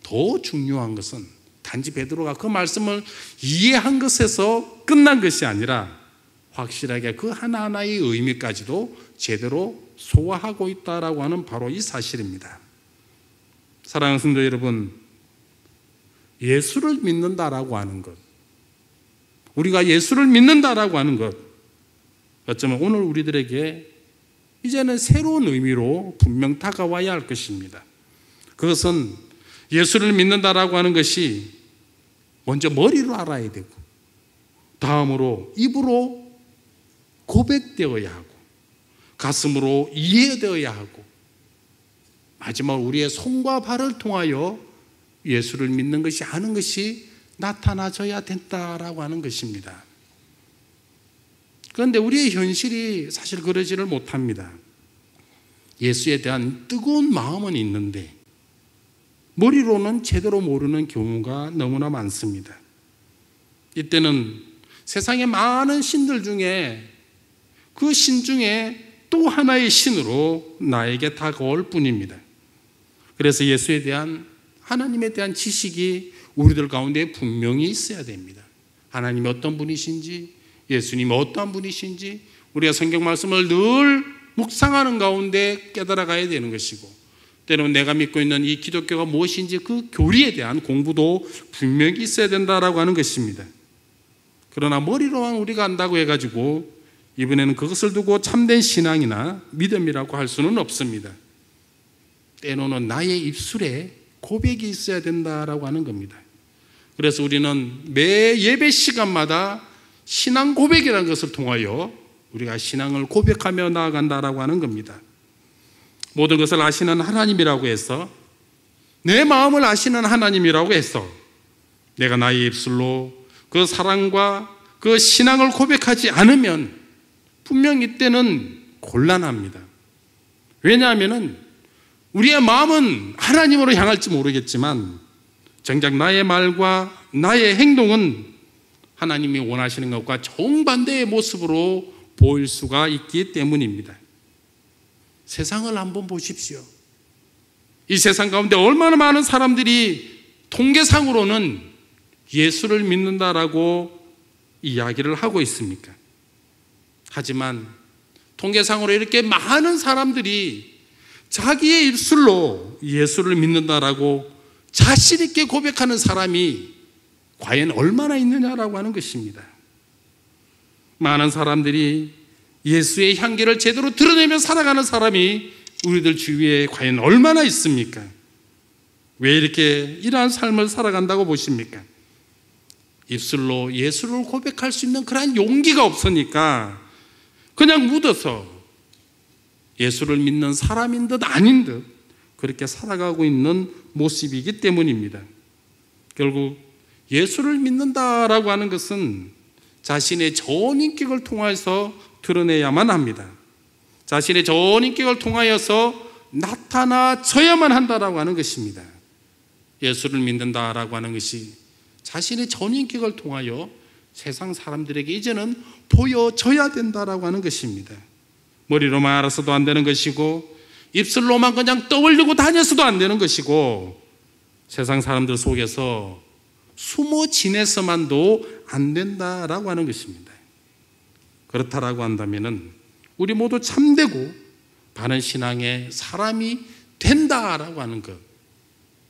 더 중요한 것은 단지 베드로가 그 말씀을 이해한 것에서 끝난 것이 아니라 확실하게 그 하나하나의 의미까지도 제대로 소화하고 있다라고 하는 바로 이 사실입니다. 사랑하는 성도 여러분, 예수를 믿는다라고 하는 것, 우리가 예수를 믿는다라고 하는 것, 어쩌면 오늘 우리들에게 이제는 새로운 의미로 분명 다가와야 할 것입니다. 그것은 예수를 믿는다라고 하는 것이 먼저 머리로 알아야 되고, 다음으로 입으로 고백되어야 하고, 가슴으로 이해되어야 하고, 마지막 우리의 손과 발을 통하여 예수를 믿는 것이 아는 것이 나타나져야 된다라고 하는 것입니다. 그런데 우리의 현실이 사실 그러지를 못합니다. 예수에 대한 뜨거운 마음은 있는데 머리로는 제대로 모르는 경우가 너무나 많습니다. 이때는 세상의 많은 신들 중에 그 신 중에 또 하나의 신으로 나에게 다가올 뿐입니다. 그래서 예수에 대한, 하나님에 대한 지식이 우리들 가운데 분명히 있어야 됩니다. 하나님이 어떤 분이신지, 예수님이 어떠한 분이신지 우리가 성경 말씀을 늘 묵상하는 가운데 깨달아가야 되는 것이고, 때로는 내가 믿고 있는 이 기독교가 무엇인지 그 교리에 대한 공부도 분명히 있어야 된다라고 하는 것입니다. 그러나 머리로만 우리가 안다고 해가지고 이번에는 그것을 두고 참된 신앙이나 믿음이라고 할 수는 없습니다. 때로는 나의 입술에 고백이 있어야 된다라고 하는 겁니다. 그래서 우리는 매 예배 시간마다 신앙 고백이라는 것을 통하여 우리가 신앙을 고백하며 나아간다라고 하는 겁니다. 모든 것을 아시는 하나님이라고 해서, 내 마음을 아시는 하나님이라고 해서 내가 나의 입술로 그 사랑과 그 신앙을 고백하지 않으면 분명 이때는 곤란합니다. 왜냐하면 우리의 마음은 하나님으로 향할지 모르겠지만 정작 나의 말과 나의 행동은 하나님이 원하시는 것과 정반대의 모습으로 보일 수가 있기 때문입니다. 세상을 한번 보십시오. 이 세상 가운데 얼마나 많은 사람들이 통계상으로는 예수를 믿는다라고 이야기를 하고 있습니까? 하지만 통계상으로 이렇게 많은 사람들이 자기의 입술로 예수를 믿는다라고 자신 있게 고백하는 사람이 과연 얼마나 있느냐라고 하는 것입니다. 많은 사람들이 예수의 향기를 제대로 드러내며 살아가는 사람이 우리들 주위에 과연 얼마나 있습니까? 왜 이렇게 이러한 삶을 살아간다고 보십니까? 입술로 예수를 고백할 수 있는 그러한 용기가 없으니까 그냥 묻어서 예수를 믿는 사람인 듯 아닌 듯 그렇게 살아가고 있는 모습이기 때문입니다. 결국 예수를 믿는다라고 하는 것은 자신의 전인격을 통해서 드러내야만 합니다. 자신의 전인격을 통하여서 나타나져야만 한다라고 하는 것입니다. 예수를 믿는다라고 하는 것이 자신의 전인격을 통하여 세상 사람들에게 이제는 보여져야 된다라고 하는 것입니다. 머리로만 알아서도 안 되는 것이고 입술로만 그냥 떠올리고 다녀서도 안 되는 것이고 세상 사람들 속에서 숨어 지내서만도 안 된다라고 하는 것입니다. 그렇다라고 한다면은 우리 모두 참되고 바른 신앙의 사람이 된다라고 하는 것,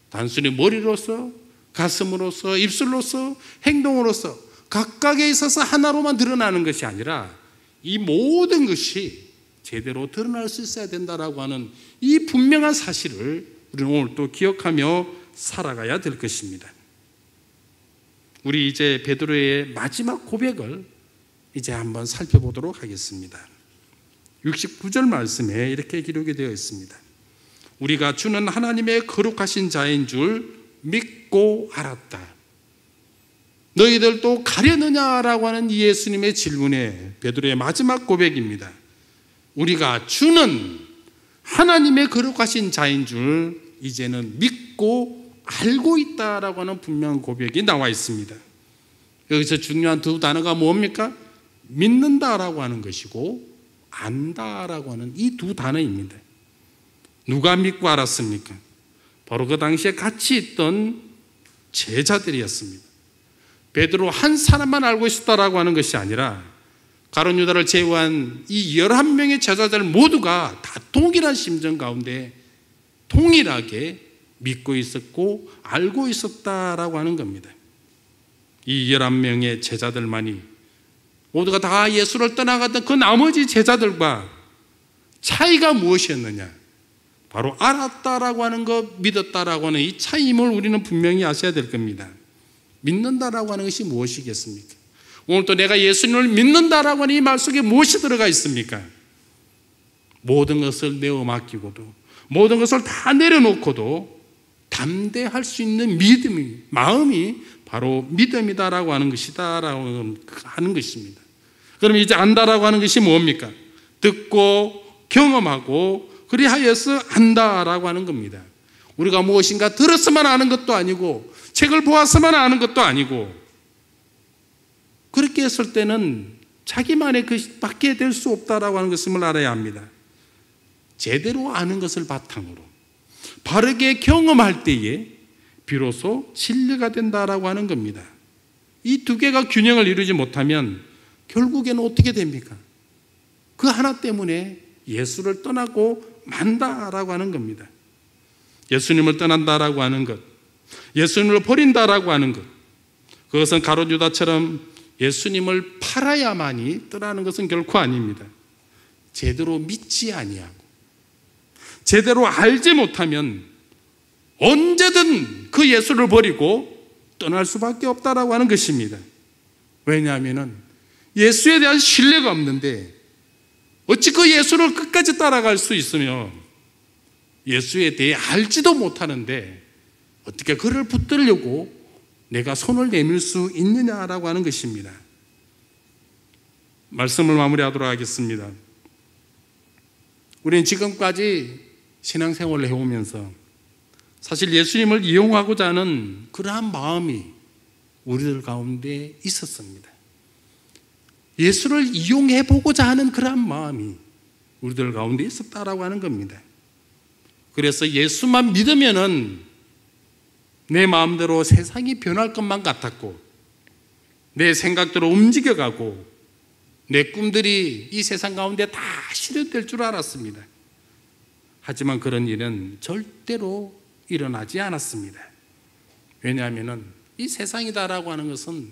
단순히 머리로서, 가슴으로서, 입술로서, 행동으로서 각각에 있어서 하나로만 드러나는 것이 아니라 이 모든 것이 제대로 드러날 수 있어야 된다라고 하는 이 분명한 사실을 우리는 오늘 또 기억하며 살아가야 될 것입니다. 우리 이제 베드로의 마지막 고백을 이제 한번 살펴보도록 하겠습니다. 69절 말씀에 이렇게 기록이 되어 있습니다. 우리가 주는 하나님의 거룩하신 자인 줄 믿고 알았다. 너희들도 가려느냐라고 하는 예수님의 질문에 베드로의 마지막 고백입니다. 우리가 주는 하나님의 거룩하신 자인 줄 이제는 믿고 알고 있다라고 하는 분명한 고백이 나와 있습니다. 여기서 중요한 두 단어가 뭡니까? 믿는다라고 하는 것이고 안다라고 하는 이 두 단어입니다. 누가 믿고 알았습니까? 바로 그 당시에 같이 있던 제자들이었습니다. 베드로 한 사람만 알고 있었다라고 하는 것이 아니라 가룟 유다를 제외한 이 11명의 제자들 모두가 다 동일한 심정 가운데 동일하게 믿고 있었고 알고 있었다라고 하는 겁니다. 이 11명의 제자들만이 모두가 다 예수를 떠나갔던 그 나머지 제자들과 차이가 무엇이었느냐? 바로 알았다라고 하는 것, 믿었다라고 하는 이 차이임을 우리는 분명히 아셔야 될 겁니다. 믿는다라고 하는 것이 무엇이겠습니까? 오늘 또 내가 예수님을 믿는다라고 하는 이 말 속에 무엇이 들어가 있습니까? 모든 것을 내어 맡기고도 모든 것을 다 내려놓고도 담대할 수 있는 믿음이, 마음이 바로 믿음이다라고 하는 것이다라고 하는 것입니다. 그럼 이제 안다라고 하는 것이 뭡니까? 듣고 경험하고 그리하여서 안다라고 하는 겁니다. 우리가 무엇인가 들었으면 아는 것도 아니고 책을 보았으면 아는 것도 아니고 그렇게 했을 때는 자기만의 것밖에 될 수 없다라고 하는 것을 알아야 합니다. 제대로 아는 것을 바탕으로 바르게 경험할 때에 비로소 진리가 된다라고 하는 겁니다. 이 두 개가 균형을 이루지 못하면 결국에는 어떻게 됩니까? 그 하나 때문에 예수를 떠나고 만다라고 하는 겁니다. 예수님을 떠난다라고 하는 것, 예수님을 버린다라고 하는 것, 그것은 가룟 유다처럼 예수님을 팔아야만이 떠나는 것은 결코 아닙니다. 제대로 믿지 아니하고 제대로 알지 못하면 언제든 그 예수를 버리고 떠날 수밖에 없다라고 하는 것입니다. 왜냐하면 예수에 대한 신뢰가 없는데 어찌 그 예수를 끝까지 따라갈 수 있으며 예수에 대해 알지도 못하는데 어떻게 그를 붙들려고 내가 손을 내밀 수 있느냐라고 하는 것입니다. 말씀을 마무리하도록 하겠습니다. 우리는 지금까지 신앙생활을 해오면서 사실 예수님을 이용하고자 하는 그러한 마음이 우리들 가운데 있었습니다. 예수를 이용해보고자 하는 그러한 마음이 우리들 가운데 있었다라고 하는 겁니다. 그래서 예수만 믿으면은 내 마음대로 세상이 변할 것만 같았고 내 생각대로 움직여가고 내 꿈들이 이 세상 가운데 다 실현될 줄 알았습니다. 하지만 그런 일은 절대로 일어나지 않았습니다. 왜냐하면 이 세상이다라고 하는 것은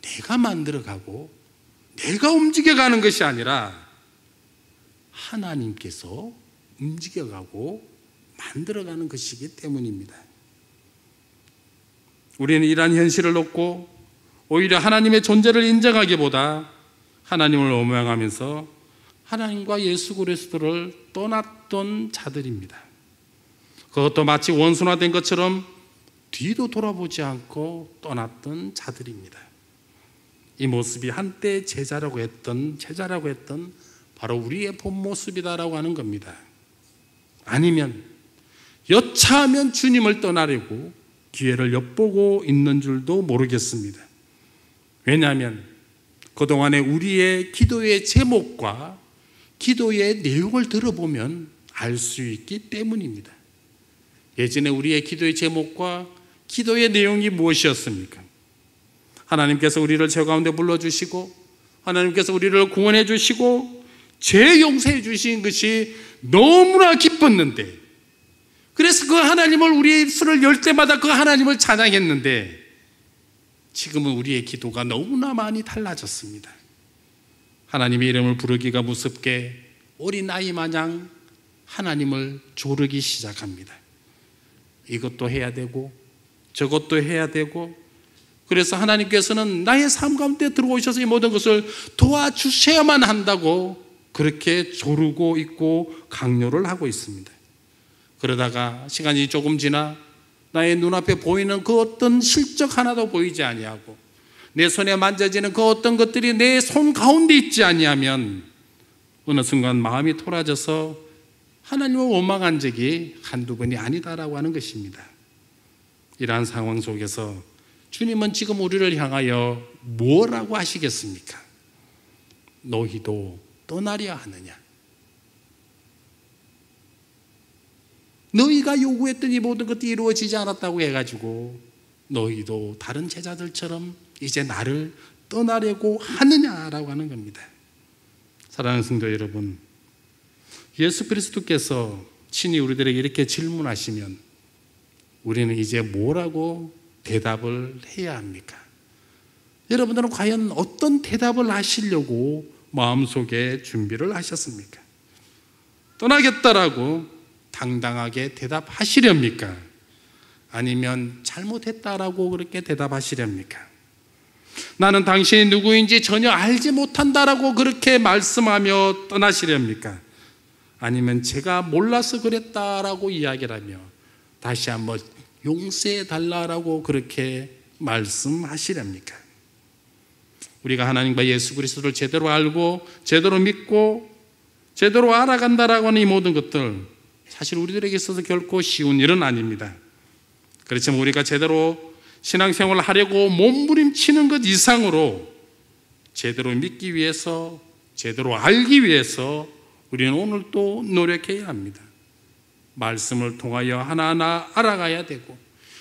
내가 만들어가고 내가 움직여가는 것이 아니라 하나님께서 움직여가고 만들어가는 것이기 때문입니다. 우리는 이러한 현실을 놓고 오히려 하나님의 존재를 인정하기보다 하나님을 오명하면서 하나님과 예수 그리스도를 떠났던 자들입니다. 그것도 마치 원순화된 것처럼 뒤도 돌아보지 않고 떠났던 자들입니다. 이 모습이 한때 제자라고 했던 바로 우리의 본 모습이다라고 하는 겁니다. 아니면 여차하면 주님을 떠나려고 기회를 엿보고 있는 줄도 모르겠습니다. 왜냐하면 그동안의 우리의 기도의 제목과 기도의 내용을 들어보면 알 수 있기 때문입니다. 예전에 우리의 기도의 제목과 기도의 내용이 무엇이었습니까? 하나님께서 우리를 죄 가운데 불러주시고 하나님께서 우리를 구원해 주시고 죄 용서해 주신 것이 너무나 기뻤는데 그래서 그 하나님을 우리의 입술을 열 때마다 그 하나님을 찬양했는데 지금은 우리의 기도가 너무나 많이 달라졌습니다. 하나님의 이름을 부르기가 무섭게 어린아이 마냥 하나님을 조르기 시작합니다. 이것도 해야 되고 저것도 해야 되고 그래서 하나님께서는 나의 삶 가운데 들어오셔서 이 모든 것을 도와주셔야만 한다고 그렇게 조르고 있고 강요를 하고 있습니다. 그러다가 시간이 조금 지나 나의 눈앞에 보이는 그 어떤 실적 하나도 보이지 아니하고 내 손에 만져지는 그 어떤 것들이 내 손 가운데 있지 아니하면 어느 순간 마음이 토라져서 하나님을 원망한 적이 한두 번이 아니다라고 하는 것입니다. 이러한 상황 속에서 주님은 지금 우리를 향하여 뭐라고 하시겠습니까? 너희도 떠나려 하느냐? 너희가 요구했던 이 모든 것들이 이루어지지 않았다고 해가지고 너희도 다른 제자들처럼 이제 나를 떠나려고 하느냐라고 하는 겁니다. 사랑하는 성도 여러분, 예수 그리스도께서 친히 우리들에게 이렇게 질문하시면 우리는 이제 뭐라고 대답을 해야 합니까? 여러분들은 과연 어떤 대답을 하시려고 마음속에 준비를 하셨습니까? 떠나겠다라고 당당하게 대답하시렵니까? 아니면 잘못했다라고 그렇게 대답하시렵니까? 나는 당신이 누구인지 전혀 알지 못한다라고 그렇게 말씀하며 떠나시렵니까? 아니면 제가 몰라서 그랬다라고 이야기를 하며 다시 한번 용서해 달라라고 그렇게 말씀하시렵니까? 우리가 하나님과 예수 그리스도를 제대로 알고 제대로 믿고 제대로 알아간다라고 하는 이 모든 것들 사실 우리들에게 있어서 결코 쉬운 일은 아닙니다. 그렇지만 우리가 제대로 신앙생활을 하려고 몸부림치는 것 이상으로 제대로 믿기 위해서 제대로 알기 위해서 우리는 오늘 또 노력해야 합니다. 말씀을 통하여 하나하나 알아가야 되고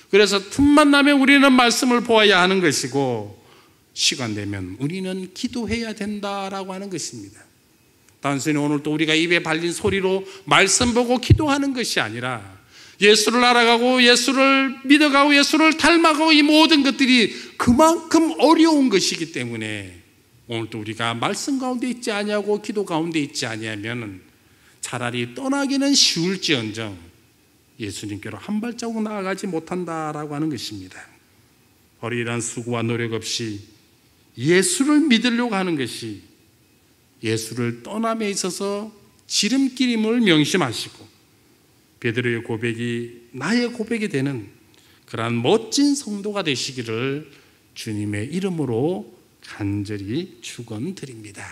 그래서 틈만 나면 우리는 말씀을 보아야 하는 것이고 시간 되면 우리는 기도해야 된다라고 하는 것입니다. 단순히 오늘 또 우리가 입에 발린 소리로 말씀 보고 기도하는 것이 아니라 예수를 알아가고 예수를 믿어가고 예수를 닮아가고 이 모든 것들이 그만큼 어려운 것이기 때문에 오늘 또 우리가 말씀 가운데 있지 아니하고 기도 가운데 있지 아니하면 차라리 떠나기는 쉬울지언정 예수님께로 한 발자국 나아가지 못한다라고 하는 것입니다. 바로 이러한 수고와 노력 없이 예수를 믿으려고 하는 것이 예수를 떠남에 있어서 지름길임을 명심하시고 베드로의 고백이 나의 고백이 되는 그러한 멋진 성도가 되시기를 주님의 이름으로 간절히 축원드립니다.